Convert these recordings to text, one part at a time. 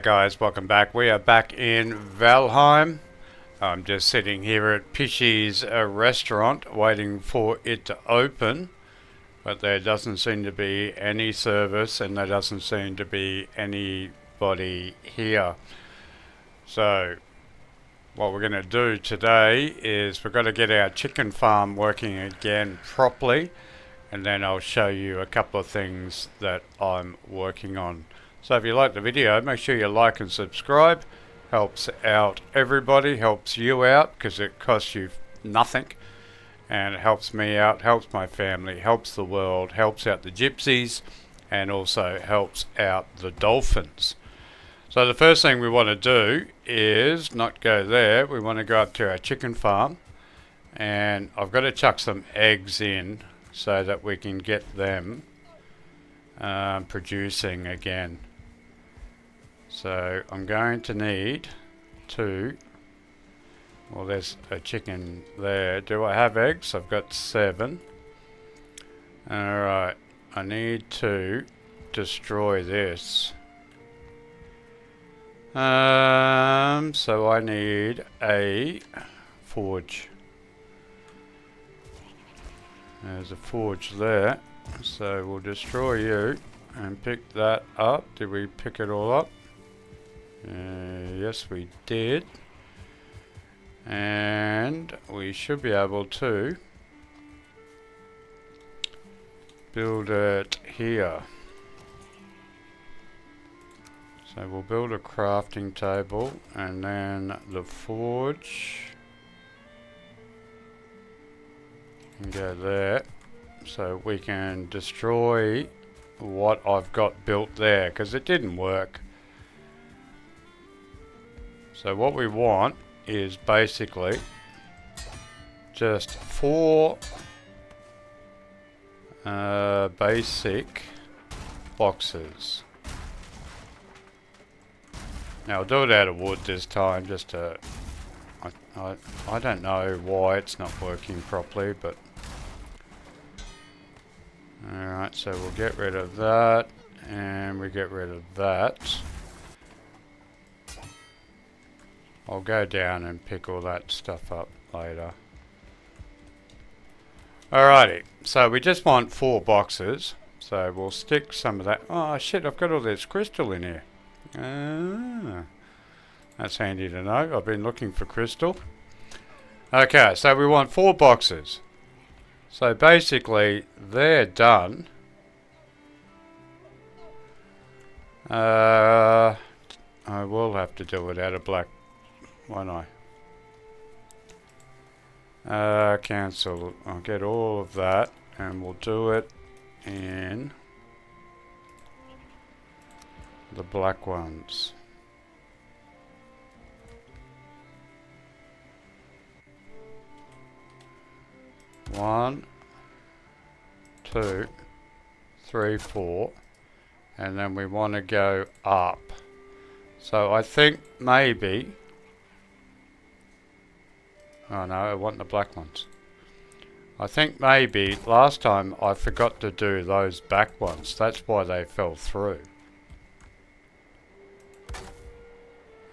Guys, welcome back. We are back in Valheim. I'm just sitting here at Pishy's restaurant waiting for it to open, but there doesn't seem to be any service and there doesn't seem to be anybody here. So what we're going to do today is we're going to get our chicken farm working again properly, and then I'll show you a couple of things that I'm working on. So if you like the video, make sure you like and subscribe. Helps out everybody, helps you out because it costs you nothing, and it helps me out, helps my family, helps the world, helps out the gypsies, and also helps out the dolphins. So the first thing we want to do is not go there. We want to go up to our chicken farm, and I've got to chuck some eggs in so that we can get them producing again. So I'm going to need well, there's a chicken there. Do I have eggs? I've got 7. Alright, I need to destroy this. So I need a forge. There's a forge there. So we'll destroy you and pick that up. Did we pick it all up? Yes, we did. And we should be able to build it here. So we'll build a crafting table and then the forge can go there. So we can destroy what I've got built there because it didn't work. So what we want is basically just 4 basic boxes. Now I'll do it out of wood this time just to... I don't know why it's not working properly, but... Alright, so we'll get rid of that, and we get rid of that. I'll go down and pick all that stuff up later. Alrighty, so we just want 4 boxes. So we'll stick some of that. Oh shit, I've got all this crystal in here. That's handy to know. I've been looking for crystal. Okay, so we want 4 boxes. So basically, they're done. I will have to do it out of black. Why not? Cancel. I'll get all of that and we'll do it in the black ones. One, 2, 3, 4, and then we want to go up. So I think maybe... Oh no, I want the black ones. I think maybe last time I forgot to do those back ones. That's why they fell through.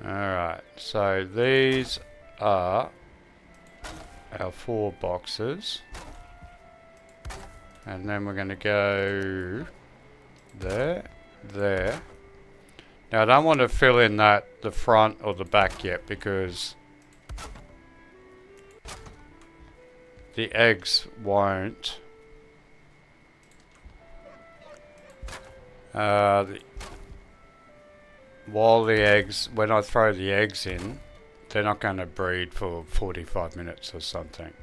Alright, so these are our 4 boxes. And then we're going to go there, there. Now I don't want to fill in the front or the back yet because the eggs won't. When I throw the eggs in, they're not going to breed for 45 minutes or something.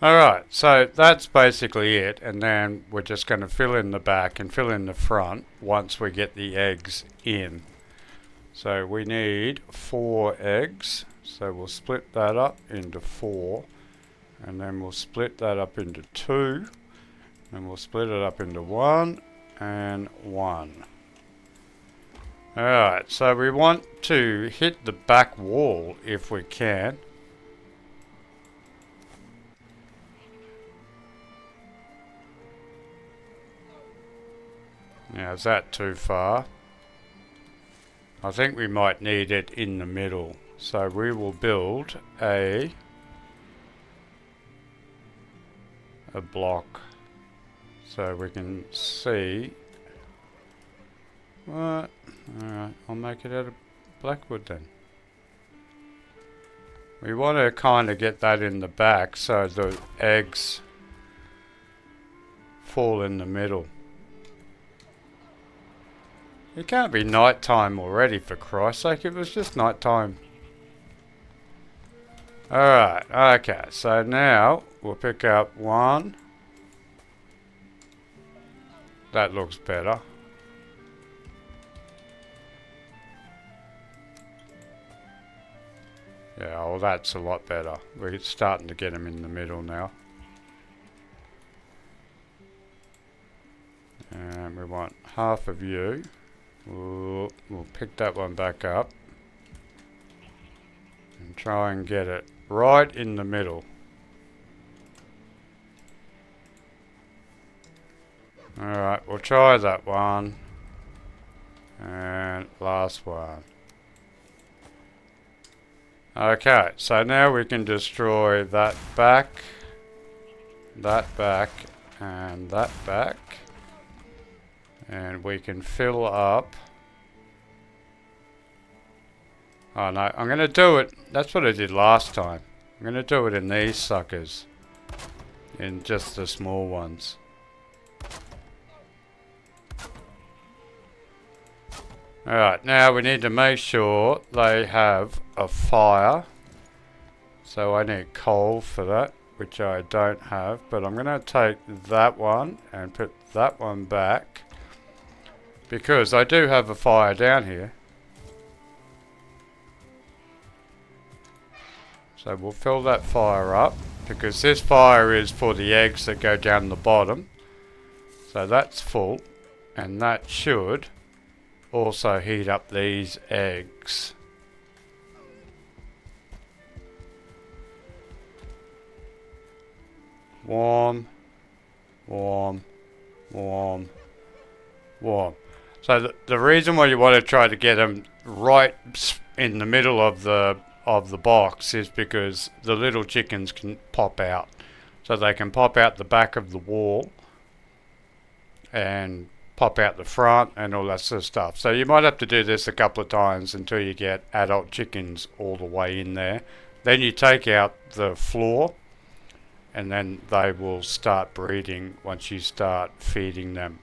Alright, so that's basically it, and then we're just going to fill in the back and fill in the front once we get the eggs in. So we need 4 eggs, so we'll split that up into 4. And then we'll split that up into 2. And we'll split it up into 1 and 1. Alright, so we want to hit the back wall if we can. Now, is that too far? I think we might need it in the middle. So we will build a block so we can see what. Alright, I'll make it out of blackwood then. We want to kind of get that in the back so the eggs fall in the middle. It can't be night time already, for Christ's sake. It was just night time. Alright, okay, so now we'll pick up one. That looks better. Yeah, well, that's a lot better. We're starting to get them in the middle now. And we want half of you. We'll pick that one back up. And try and get it right in the middle. Alright, we'll try that one. And last one. Okay, so now we can destroy that back, and that back. And we can fill up. Oh no, I'm going to do it. That's what I did last time. I'm going to do it in these suckers. In just the small ones. Alright, now we need to make sure they have a fire. So I need coal for that, which I don't have. But I'm going to take that one and put that one back. Because I do have a fire down here. So we'll fill that fire up. Because this fire is for the eggs that go down the bottom. So that's full. And that should also heat up these eggs. Warm, warm, warm, warm. So the reason why you want to try to get them right in the middle of the box is because the little chickens can pop out. So they can pop out the back of the wall and pop out the front and all that sort of stuff. So you might have to do this a couple of times until you get adult chickens all the way in there. Then you take out the floor and then they will start breeding once you start feeding them.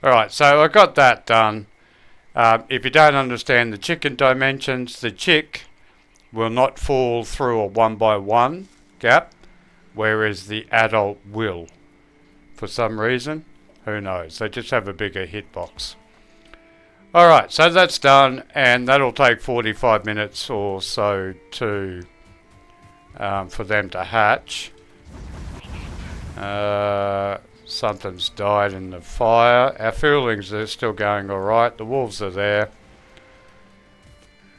Alright, so I got that done. If you don't understand the chicken dimensions, the chick will not fall through a 1x1 gap, whereas the adult will. For some reason, who knows? They just have a bigger hitbox. Alright, so that's done, and that'll take 45 minutes or so to for them to hatch. Something's died in the fire. Our foolings are still going alright. The wolves are there.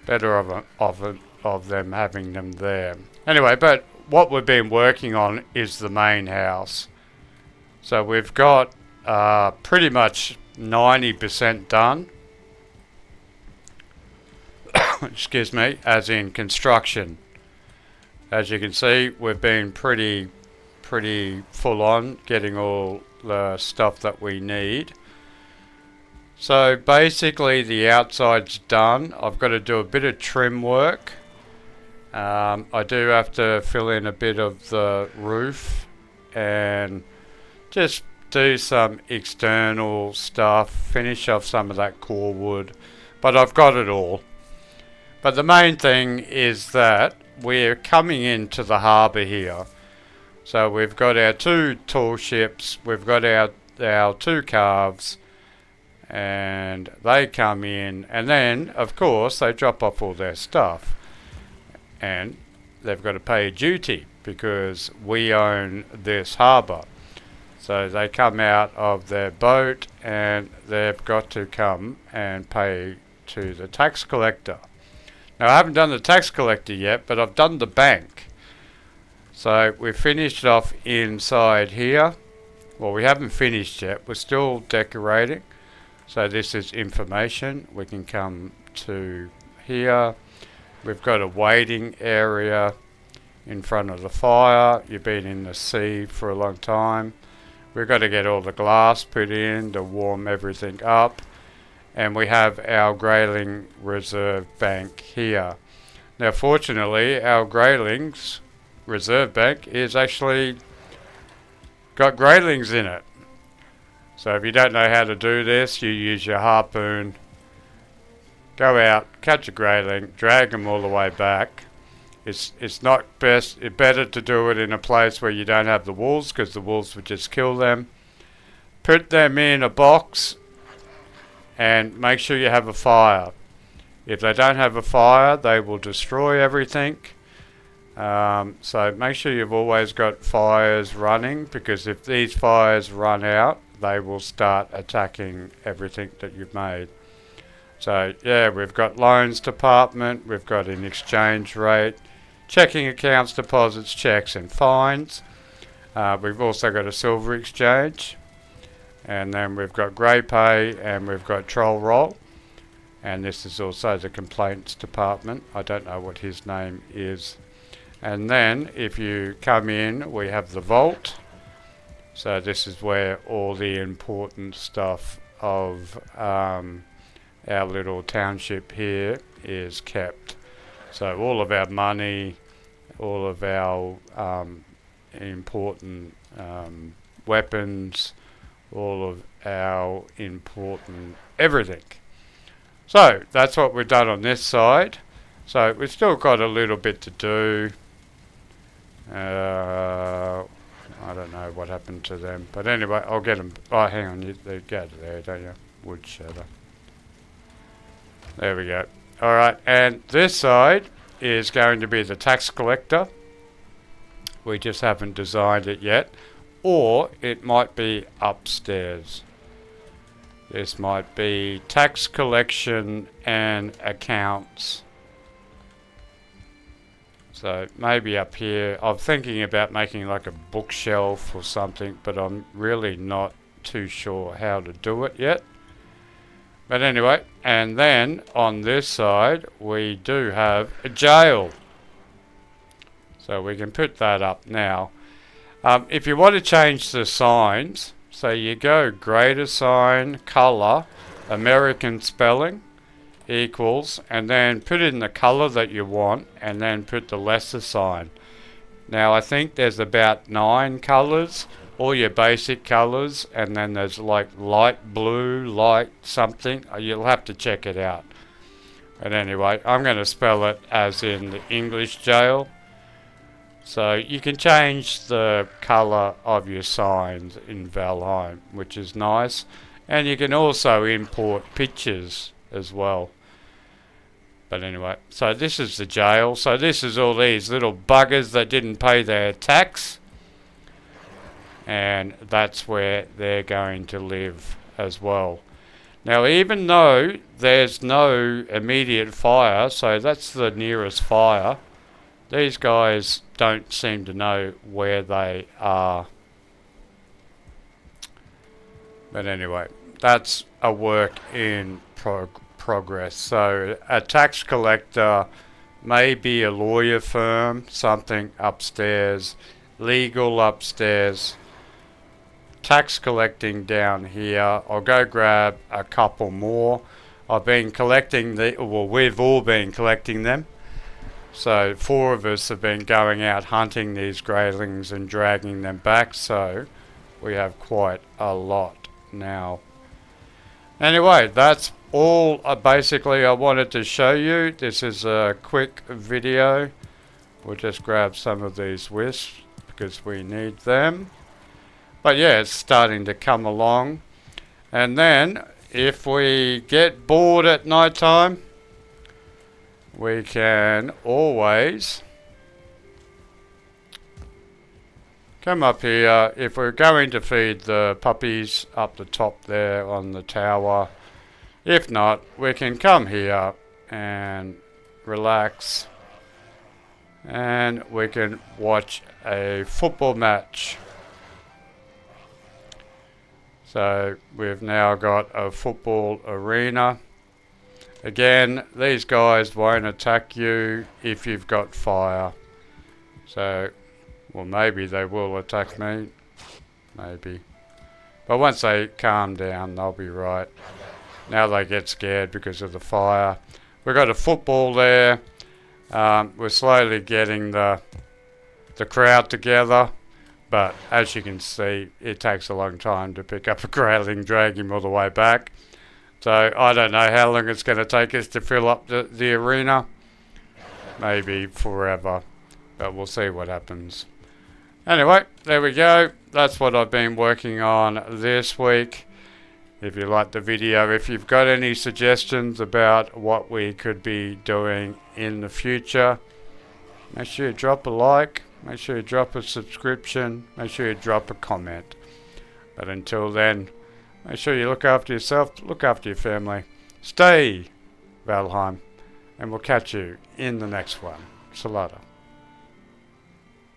Better of them having them there. Anyway, but what we've been working on is the main house. So we've got pretty much 90% done. Excuse me, as in construction. As you can see, we've been pretty full on getting all the stuff that we need. So basically the outside's done. I've got to do a bit of trim work. I do have to fill in a bit of the roof and just do some external stuff, finish off some of that core wood, but I've got it all. But the main thing is that we're coming into the harbour here. So we've got our 2 tall ships, we've got our 2 calves, and they come in, and then of course they drop off all their stuff, and they've got to pay a duty because we own this harbour. So they come out of their boat and they've got to come and pay to the tax collector. Now I haven't done the tax collector yet, but I've done the bank. So we've finished off inside here. Well, we haven't finished yet. We're still decorating. So this is information. We can come to here. We've got a waiting area in front of the fire. You've been in the sea for a long time. We've got to get all the glass put in to warm everything up. And we have our Grayling Reserve Bank here. Now fortunately our Grayling's Reserve Bank is actually got Graylings in it. So if you don't know how to do this, you use your harpoon, go out, catch a grayling, drag them all the way back. It's not best. It's better to do it in a place where you don't have the wolves, because the wolves would just kill them. Put them in a box and make sure you have a fire. If they don't have a fire, they will destroy everything. So make sure you've always got fires running, because if these fires run out, they will start attacking everything that you've made. So yeah, we've got loans department, we've got an exchange rate, checking accounts, deposits, checks and fines. We've also got a silver exchange, and then we've got grey pay, and we've got troll roll, and this is also the complaints department. I don't know what his name is. And then if you come in, we have the vault. So this is where all the important stuff of our little township here is kept. So all of our money, all of our important weapons, all of our important everything. So that's what we've done on this side. So we've still got a little bit to do. I don't know what happened to them, but anyway, I'll get them. Oh, hang on, they go to there, don't you? Wood shutter. There we go. Alright, and this side is going to be the tax collector. We just haven't designed it yet. Or it might be upstairs. This might be tax collection and accounts. So maybe up here. I'm thinking about making like a bookshelf or something, but I'm really not too sure how to do it yet. But anyway, and then on this side we do have a jail. So we can put that up now. If you want to change the signs, so you go greater sign, color, American spelling, equals, and then put in the color that you want, and then put the lesser sign. Now I think there's about 9 colors, all your basic colors, and then there's like light blue, light something. You'll have to check it out. But anyway, I'm going to spell it as in the English jail. So you can change the color of your signs in Valheim, which is nice. And you can also import pictures as well. But anyway, so this is the jail. So this is all these little buggers that didn't pay their tax. And that's where they're going to live as well. Now, even though there's no immediate fire, so that's the nearest fire, these guys don't seem to know where they are. But anyway, that's a work in progress. So a tax collector may be a lawyer firm, something upstairs, legal upstairs, tax collecting down here. I'll go grab a couple more. I've been collecting we've all been collecting them. So 4 of us have been going out hunting these graylings and dragging them back, so we have quite a lot now. Anyway, that's all basically I wanted to show you. This is a quick video. We'll just grab some of these wisps because we need them. But yeah, it's starting to come along. And then if we get bored at night time, we can always come up here. If we're going to feed the puppies up the top there on the tower, if not, we can come here and relax, and we can watch a football match. So we've now got a football arena, Again, these guys won't attack you if you've got fire. So, well, maybe they will attack me. Maybe. But once they calm down, they'll be right. Now they get scared because of the fire. We've got a football there. We're slowly getting the crowd together. But as you can see, it takes a long time to pick up a growling, drag him all the way back. So I don't know how long it's going to take us to fill up the arena. Maybe forever. But we'll see what happens. Anyway, there we go. That's what I've been working on this week. If you liked the video, if you've got any suggestions about what we could be doing in the future, make sure you drop a like, make sure you drop a subscription, make sure you drop a comment. But until then, make sure you look after yourself, look after your family. Stay Valheim, and we'll catch you in the next one. Salada.